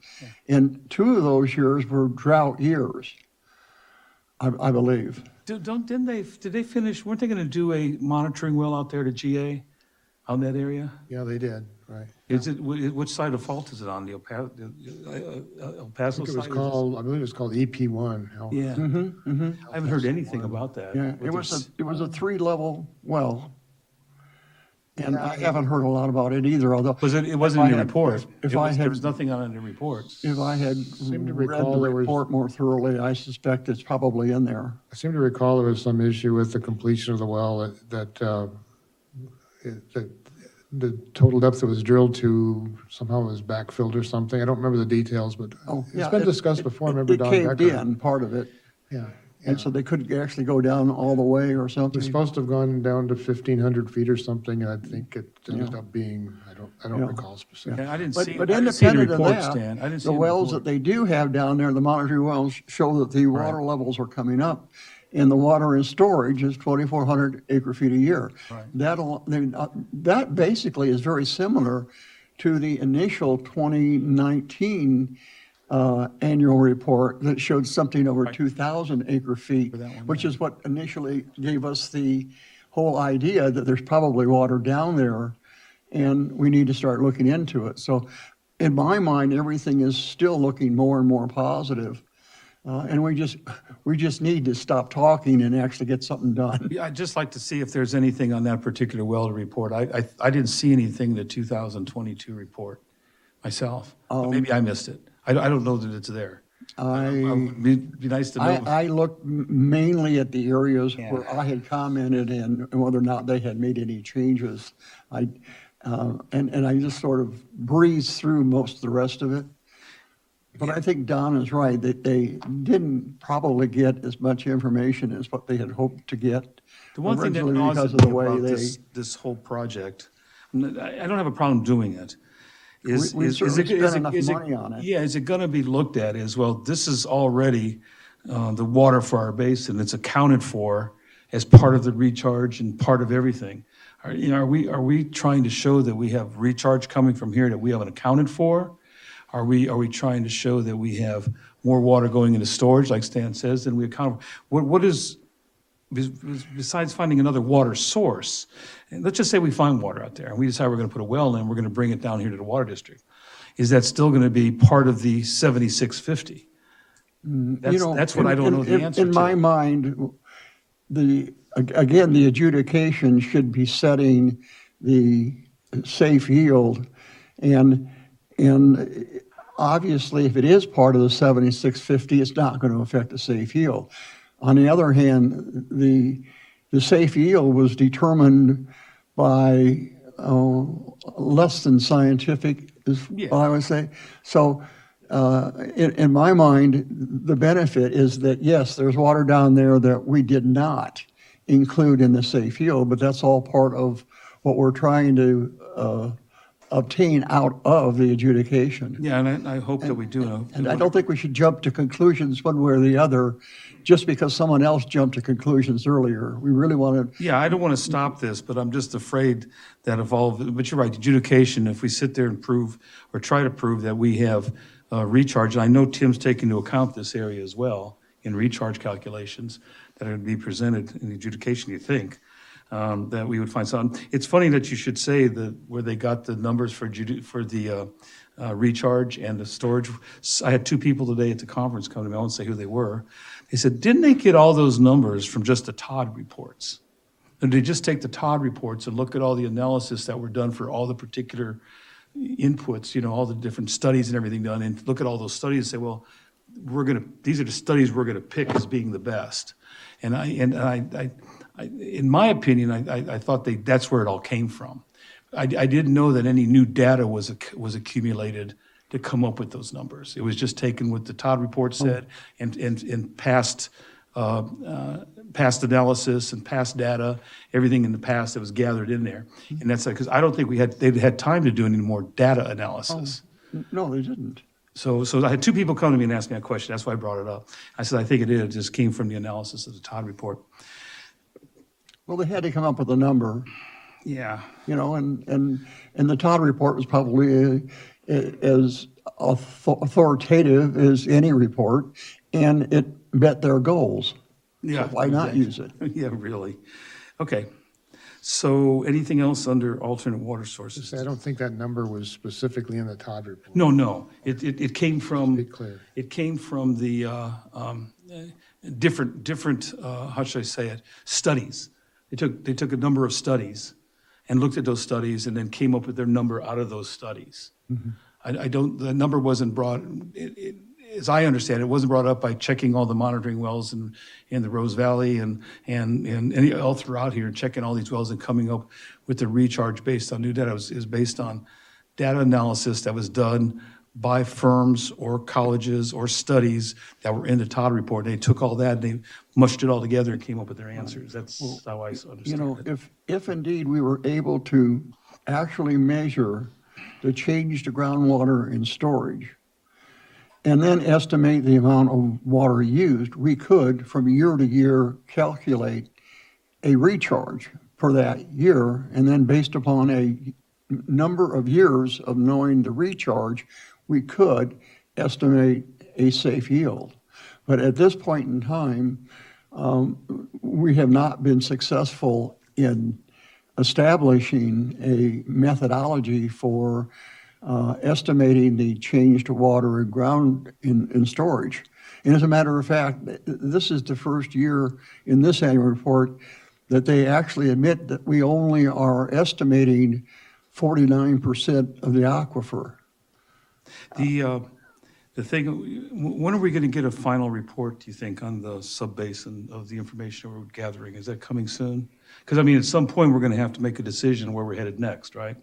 And 2 of those years were drought years, I believe. Did they finish, weren't they going to do a monitoring well out there to GA on that area? yeah, they did, right. Is it, which side of fault is it on, the El Paso I think it was side? called, I believe it was called EP1. Yeah. I haven't heard anything about that. Yeah, it was a 3-level well. And I haven't heard a lot about it either, although. It wasn't in if I the had- report. If There was nothing on it in the reports. If I had Seem to read recall the there was- report more thoroughly, I suspect it's probably in there. I seem to recall there was some issue with the completion of the well that the total depth that was drilled to somehow was backfilled or something. I don't remember the details, but it's been discussed before. I remember It Don caved Becker. in, part of it, Yeah. and so they couldn't actually go down all the way or It was something. supposed to have gone down to 1,500 feet or something, and I think it ended Yeah. up being, I don't Yeah. recall specifically. Yeah, I didn't But see, but I didn't see the independent of report, Stan. I that, didn't see the wells that report. they do have down there, the monitoring wells, show that the water levels are coming up. And the water in storage is 2,400 acre feet a year. Right. That basically is very similar to the initial 2019 annual report that showed something over 2,000 acre feet, For that one, which is what initially gave us the whole idea that there's probably water down there and we need to start looking into it. So in my mind, everything is still looking more and more positive. And we just need to stop talking and actually get something done. Yeah, I'd just like to see if there's anything on that particular well to report. I didn't see anything in the 2022 report myself. But maybe I missed it. I don't know that it's there. It'd be nice to know. I looked mainly at the areas where I had commented and whether or not they had made any changes. And I just sort of breezed through most of the rest of it. But I think Don is right, that they didn't probably get as much information as what they had hoped to get. The one thing that originally gnaws because at of me the way about they. this whole project, I don't have a problem doing it, We certainly spent enough money on it. Yeah, is it gonna be looked at as, well, this is already the water for our basin, it's accounted for as part of the recharge and part of everything. Are we trying to show that we have recharge coming from here that we haven't accounted for? Are we trying to show that we have more water going into storage, like Stan says, than we account for? What is, besides finding another water source, and let's just say we find water out there and we decide we're gonna put a well in, we're gonna bring it down here to the water district. Is that still gonna be part of the 7650? That's what I don't know the answer to. In my mind, the adjudication should be setting the safe yield. And obviously, if it is part of the 7650, it's not going to affect the safe yield. On the other hand, the safe yield was determined by less than scientific, is what I would say. So in my mind, the benefit is that, yes, there's water down there that we did not include in the safe yield, but that's all part of what we're trying to obtain out of the adjudication. Yeah, and I hope that we do. And I don't think we should jump to conclusions one way or the other just because someone else jumped to conclusions earlier. We really want to. Yeah, I don't want to stop this, but I'm just afraid that if all of it, but you're right, adjudication, if we sit there and prove or try to prove that we have recharge, and I know Tim's taking into account this area as well in recharge calculations that are going to be presented in the adjudication, you think, that we would find something. It's funny that you should say that where they got the numbers for the recharge and the storage. I had two people today at the conference come to me, I won't say who they were. They said, didn't they get all those numbers from just the Todd reports? And they just take the Todd reports and look at all the analysis that were done for all the particular inputs, all the different studies and everything done, and look at all those studies and say, well, these are the studies we're gonna pick as being the best. And I in my opinion, I thought that's where it all came from. I didn't know that any new data was accumulated to come up with those numbers. It was just taken what the Todd report said and past analysis and past data, everything in the past that was gathered in there. And that's because I don't think they'd had time to do any more data analysis. No, they didn't. So I had two people come to me and ask me a question. That's why I brought it up. I said, I think it is. It just came from the analysis of the Todd report. Well, they had to come up with a number. Yeah. And the Todd report was probably as authoritative as any report, and it met their goals. Yeah. So why not use it? Yeah, really. Okay. So anything else under alternate water sources? I don't think that number was specifically in the Todd report. No. It came from. Be clear. It came from the different. How should I say it? Studies. They took a number of studies, and looked at those studies, and then came up with their number out of those studies. Mm-hmm. The number wasn't brought. As I understand it, wasn't brought up by checking all the monitoring wells in the Rose Valley and all throughout here, checking all these wells and coming up with the recharge based on new data. It was based on data analysis that was done by firms or colleges or studies that were in the Todd report. They took all that, and they mushed it all together and came up with their answers. That's how I understand it. If indeed we were able to actually measure the change to groundwater in storage, and then estimate the amount of water used, we could, from year to year, calculate a recharge for that year, and then based upon a number of years of knowing the recharge, we could estimate a safe yield. But at this point in time, we have not been successful in establishing a methodology for estimating the change to water and ground in storage. And as a matter of fact, this is the first year in this annual report that they actually admit that we only are estimating 49% of the aquifer. The thing, when are we going to get a final report, do you think, on the subbasin of the information we're gathering? Is that coming soon? Because, at some point, we're going to have to make a decision where we're headed next, right?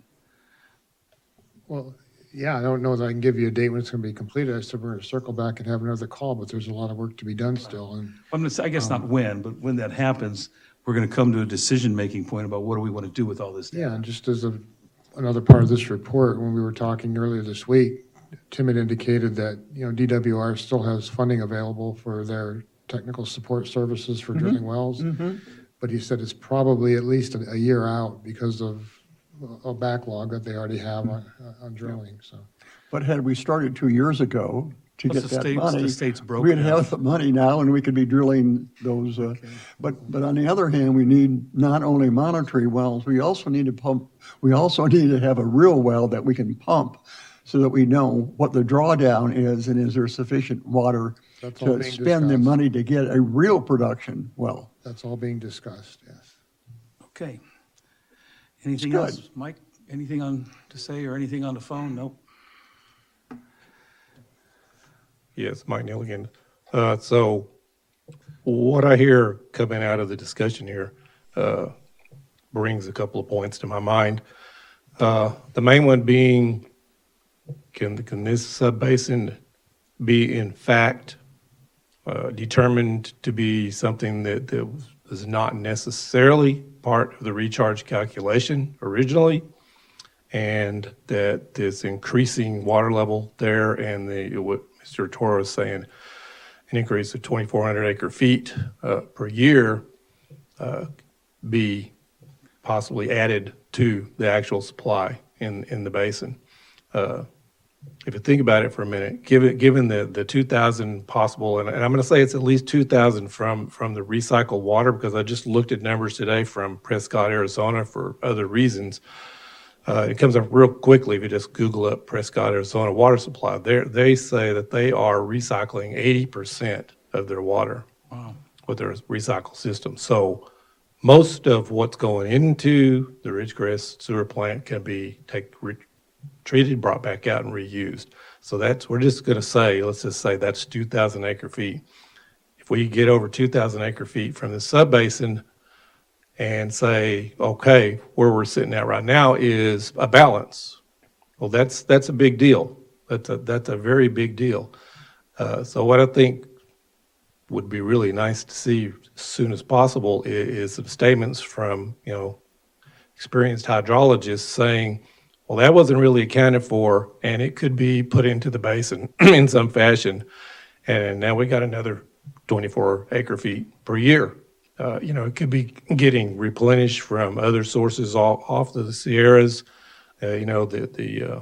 Well, yeah, I don't know that I can give you a date when it's going to be completed. I said we're going to circle back and have another call, but there's a lot of work to be done still. And I'm going to say, I guess not when, but when that happens, we're going to come to a decision-making point about what do we want to do with all this data. yeah, and just as a another part of this report, when we were talking earlier this week, Tim had indicated that, DWR still has funding available for their technical support services for drilling wells. But he said it's probably at least a year out because of a backlog that they already have on drilling, so. But had we started 2 years ago to Plus get the that state's- money, the state's broke we'd now. have the money now and we could be drilling those. But on the other hand, we need not only monitoring wells, we also need to pump. We also need to have a real well that we can pump, so that we know what the drawdown is and is there sufficient water That's all to being spend the discussed. money to get a real production well. That's all being discussed, yes. Okay. Anything good. else, Mike? Anything to say or anything on the phone? Nope. Yes, Mike Neal again. So what I hear coming out of the discussion here brings a couple of points to my mind. The main one being, can this subbasin be in fact determined to be something that is not necessarily part of the recharge calculation originally, and that this increasing water level there and what Mr. Toro is saying, an increase of 2,400 acre feet per year be possibly added to the actual supply in the basin. If you think about it for a minute, given the 2,000 possible, and I'm going to say it's at least 2,000 from the recycled water, because I just looked at numbers today from Prescott, Arizona for other reasons. It comes up real quickly if you just Google up Prescott, Arizona water supply. They say that they are recycling 80% of their water with their recycle system. So most of what's going into the Ridgecrest sewer plant can be treated, brought back out, and reused. So we're just going to say, let's just say that's 2,000 acre feet. If we get over 2,000 acre feet from the subbasin, and say, okay, where we're sitting at right now is a balance. Well, that's a big deal. That's a very big deal. So what I think would be really nice to see as soon as possible is some statements from, experienced hydrologists saying, well, that wasn't really accounted for, and it could be put into the basin in some fashion. And now we got another 24 acre feet per year. It could be getting replenished from other sources off the Sierras. The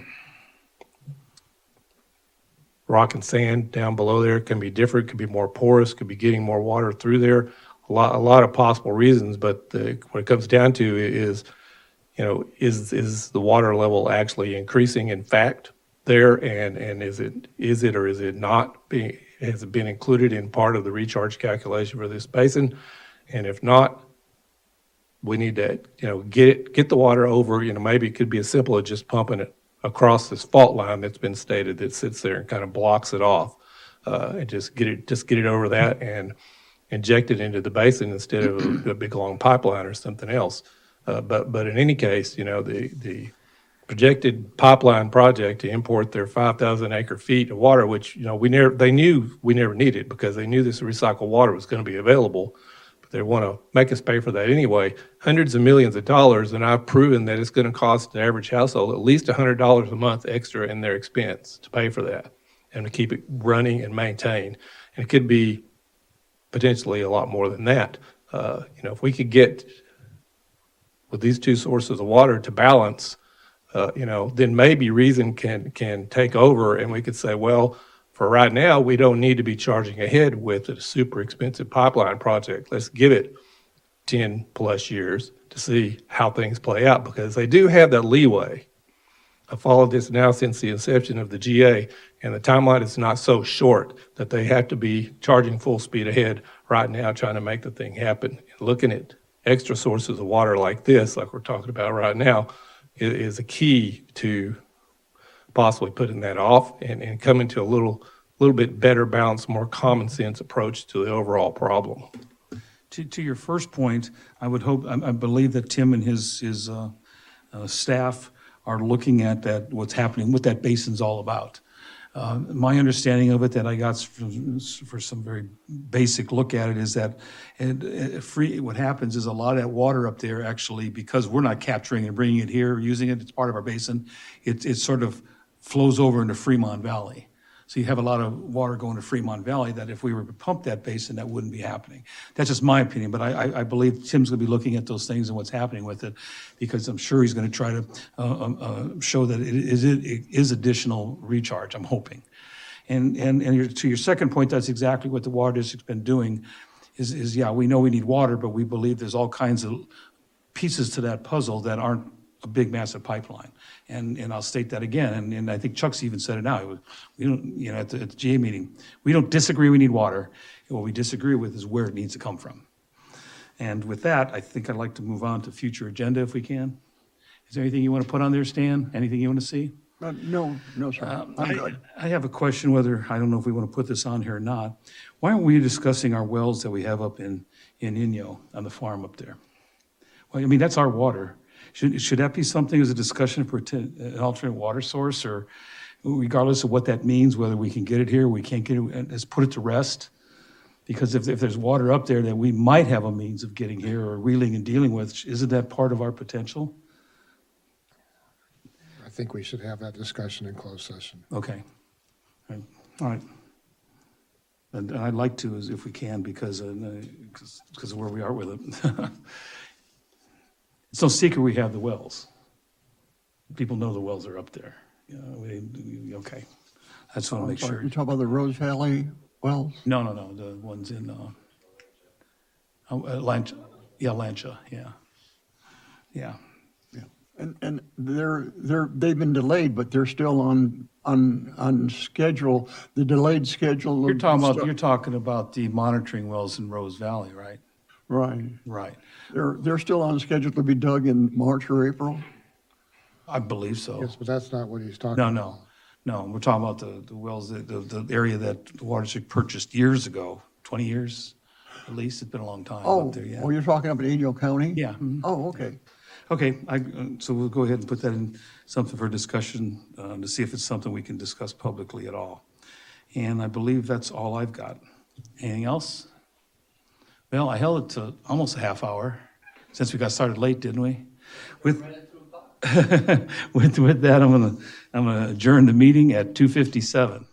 rock and sand down below there can be different, could be more porous, could be getting more water through there. A lot of possible reasons, but what it comes down to is, is the water level actually increasing in fact there, and is it or is it not has it been included in part of the recharge calculation for this basin? And if not, we need to, get the water over, maybe it could be as simple as just pumping it across this fault line that's been stated that sits there and kind of blocks it off. And just get it over that and inject it into the basin instead of a big long pipeline or something else. But in any case, the projected pipeline project to import their 5,000 acre feet of water, which, they knew we never needed, because they knew this recycled water was going to be available. They want to make us pay for that anyway, hundreds of millions of dollars, and I've proven that it's going to cost the average household at least $100 a month extra in their expense to pay for that and to keep it running and maintained. And it could be potentially a lot more than that. If we could get with these two sources of water to balance, then maybe reason can take over, and we could say, well, for right now, we don't need to be charging ahead with a super expensive pipeline project. Let's give it 10 plus years to see how things play out, because they do have that leeway. I followed this now since the inception of the GA, and the timeline is not so short that they have to be charging full speed ahead right now trying to make the thing happen. And looking at extra sources of water like this, like we're talking about right now, is a key to possibly putting that off and coming to a little bit better balanced, more common sense approach to the overall problem. To your first point, I believe that Tim and his staff are looking at what's happening, what that basin's all about. My understanding of it that I got for some very basic look at it is that what happens is a lot of that water up there actually, because we're not capturing and bringing it here, using it, it's part of our basin, it sort of flows over into Fremont Valley. So you have a lot of water going to Fremont Valley that if we were to pump that basin, that wouldn't be happening. That's just my opinion, but I believe Tim's going to be looking at those things and what's happening with it, because I'm sure he's going to try to show that it is additional recharge, I'm hoping. And to your second point, that's exactly what the water district's been doing, is yeah, we know we need water, but we believe there's all kinds of pieces to that puzzle that aren't a big, massive pipeline. And I'll state that again, and I think Chuck's even said it now. We don't, at the GA meeting, we don't disagree we need water. What we disagree with is where it needs to come from. And with that, I think I'd like to move on to future agenda if we can. Is there anything you want to put on there, Stan? Anything you want to see? No, sir. I'm good. I have a question whether, I don't know if we want to put this on here or not. Why aren't we discussing our wells that we have up in Inyo on the farm up there? Well, I mean, that's our water. Should that be something as a discussion for an alternate water source, or regardless of what that means, whether we can get it here, we can't get it, let's put it to rest? Because if there's water up there that we might have a means of getting here or wheeling and dealing with, isn't that part of our potential? I think we should have that discussion in closed session. Okay. All right. And I'd like to, if we can, because of where we are with it. It's no secret we have the wells. People know the wells are up there. Okay. I just want to make sure. You talk about the Rose Valley wells? No, the ones in Lancha. Yeah, Lancha, yeah. Yeah. And they've been delayed, but they're still on schedule, the delayed schedule. You're talking about the monitoring wells in Rose Valley, right? Right. Right. They're still on schedule to be dug in March or April? I believe so. Yes, but that's not what he's talking No, about. no. We're talking about the wells, the area that the water district purchased years ago, 20 years at least. It's been a long time up there, yeah. Oh, you're talking up in Inyo County? Yeah. Mhm. Oh, okay. Okay, so we'll go ahead and put that in something for discussion to see if it's something we can discuss publicly at all. And I believe that's all I've got. Anything else? Well, I held it to almost a half hour since we got started late, didn't we? With that, I'm gonna adjourn the meeting at 2:57.